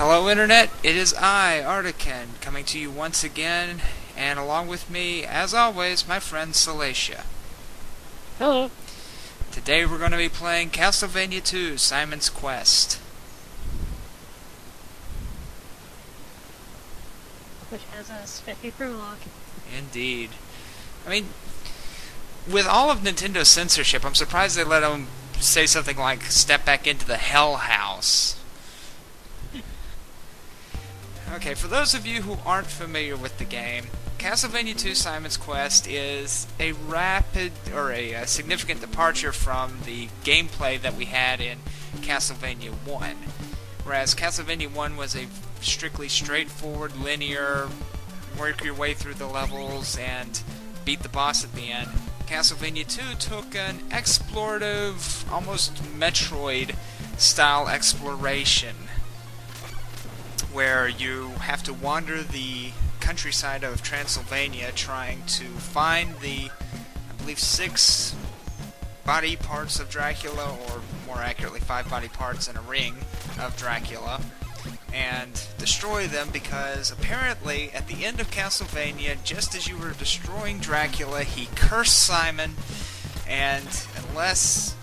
Hello Internet, it is I, Artican, coming to you once again, and along with me, as always, my friend Salacia. Hello. Today we're going to be playing Castlevania 2, Simon's Quest. Which has a spiffy prologue. Indeed. I mean, with all of Nintendo's censorship, I'm surprised they let them say something like, step back into the hell house. Okay, for those of you who aren't familiar with the game, Castlevania 2 Simon's Quest is a rapid, or a significant departure from the gameplay that we had in Castlevania 1. Whereas Castlevania 1 was a strictly straightforward, linear, work your way through the levels and beat the boss at the end, Castlevania 2 took an explorative, almost Metroid-style exploration, where you have to wander the countryside of Transylvania trying to find the, I believe, 6 body parts of Dracula, or more accurately 5 body parts and a ring of Dracula, and destroy them, because apparently at the end of Castlevania, just as you were destroying Dracula, he cursed Simon, and unless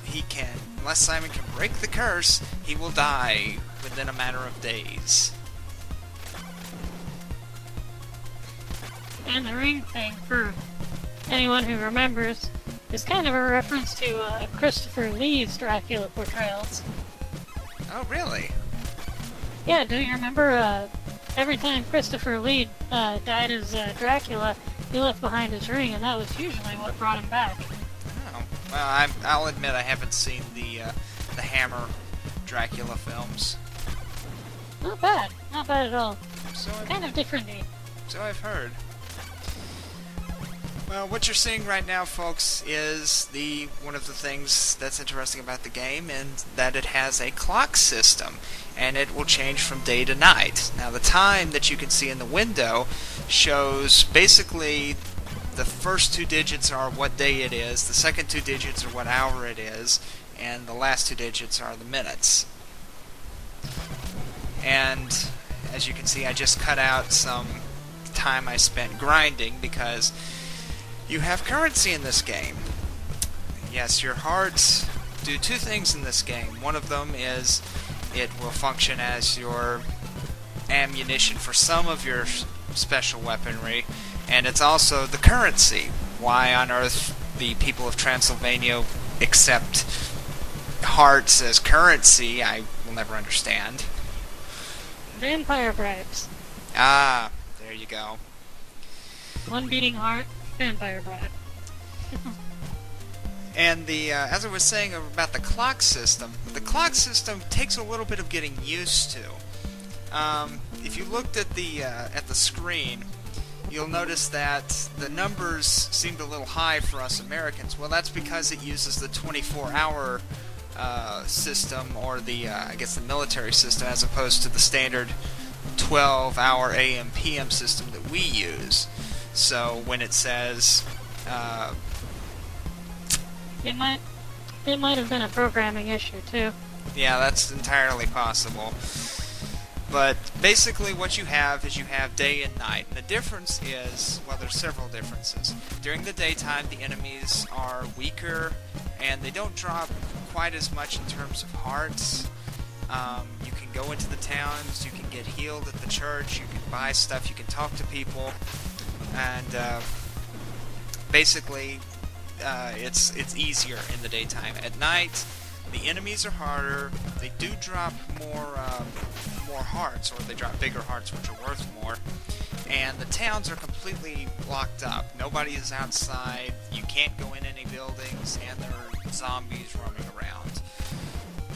Simon can break the curse, he will die within a matter of days. And the ring thing, for anyone who remembers, is kind of a reference to Christopher Lee's Dracula portrayals. Oh, really? Yeah, do you remember every time Christopher Lee died as Dracula, he left behind his ring, and that was usually what brought him back. Oh, well, I'll admit I haven't seen the Hammer Dracula films. Not bad at all. So Kind of different-y. So I've heard. Well, what you're seeing right now, folks, is one of the things that's interesting about the game, and that it has a clock system, and it will change from day to night. Now, the time that you can see in the window shows basically the first 2 digits are what day it is, the second 2 digits are what hour it is, and the last 2 digits are the minutes. And as you can see, I just cut out some time I spent grinding, because you have currency in this game. Yes, your hearts do 2 things in this game. One of them is it will function as your ammunition for some of your special weaponry, and it's also the currency. Why on earth the people of Transylvania accept hearts as currency, I will never understand. Vampire bribes. Ah, there you go. One beating heart, vampire bribe. And as I was saying about the clock system takes a little bit of getting used to. If you looked at the screen, you'll notice that the numbers seemed a little high for us Americans. Well, that's because it uses the 24-hour system, or I guess the military system, as opposed to the standard 12-hour AM/PM system that we use. So when it says It might have been a programming issue too. yeah, that's entirely possible. But basically what you have is you have day and night. And the difference is, well, there's several differences. During the daytime, the enemies are weaker, and they don't drop quite as much in terms of hearts. You can go into the towns, you can get healed at the church, you can buy stuff, you can talk to people, and basically it's easier in the daytime. At night, the enemies are harder, they do drop more hearts, or they drop bigger hearts, which are worth more, and the towns are completely locked up. Nobody is outside, you can't go in any buildings, and there are zombies roaming around.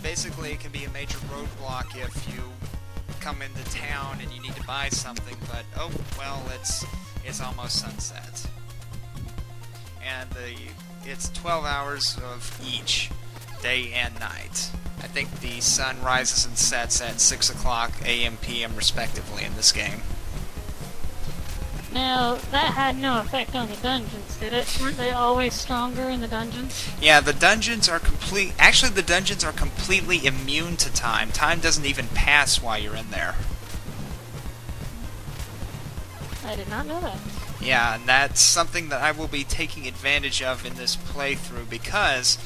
Basically, it can be a major roadblock if you come into town and you need to buy something, but oh well, it's almost sunset, and it's 12 hours of each, day and night. I think the sun rises and sets at 6 o'clock AM/PM respectively in this game. Now, that had no effect on the dungeons, did it? Weren't they always stronger in the dungeons? Yeah, the dungeons are actually, the dungeons are completely immune to time. Time doesn't even pass while you're in there. I did not know that. Yeah, and that's something that I will be taking advantage of in this playthrough because,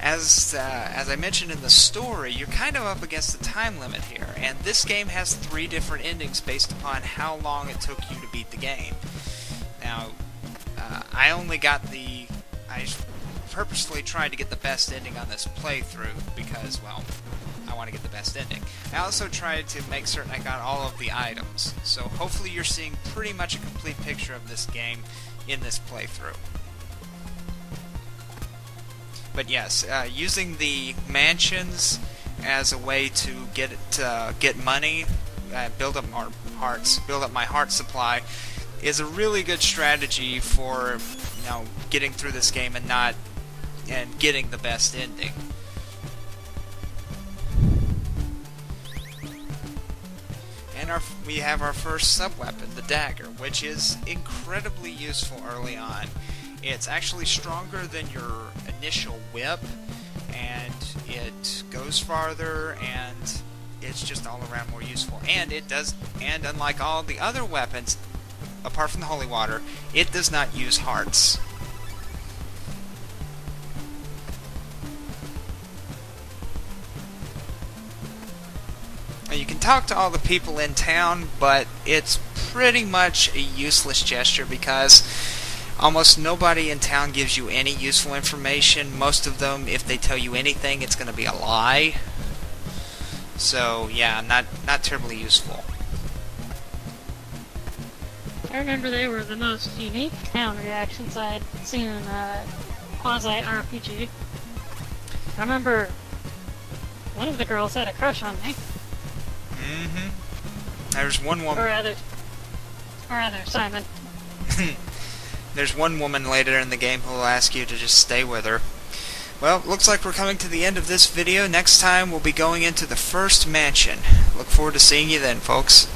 as I mentioned in the story, you're kind of up against the time limit here, and this game has 3 different endings based upon how long it took you to beat the game. Now, I purposely tried to get the best ending on this playthrough because, well, I want to get the best ending. I also tried to make certain I got all of the items, so hopefully you're seeing pretty much a complete picture of this game in this playthrough. But yes, using the mansions as a way to get money, build up my heart supply, is a really good strategy for getting through this game and getting the best ending. And we have our first sub-weapon, the dagger, which is incredibly useful early on. It's actually stronger than your initial whip, and it goes farther, and it's just all around more useful. And unlike all the other weapons, apart from the holy water, it does not use hearts. Now, you can talk to all the people in town, but it's pretty much a useless gesture because almost nobody in town gives you any useful information. Most of them, if they tell you anything, it's going to be a lie. So, yeah, not terribly useful. I remember they were the most unique town reactions I'd seen in a quasi-RPG. I remember one of the girls had a crush on me. There's one woman... Or rather, Simon. There's one woman later in the game who will ask you to just stay with her. Well, looks like we're coming to the end of this video. Next time we'll be going into the first mansion. Look forward to seeing you then, folks.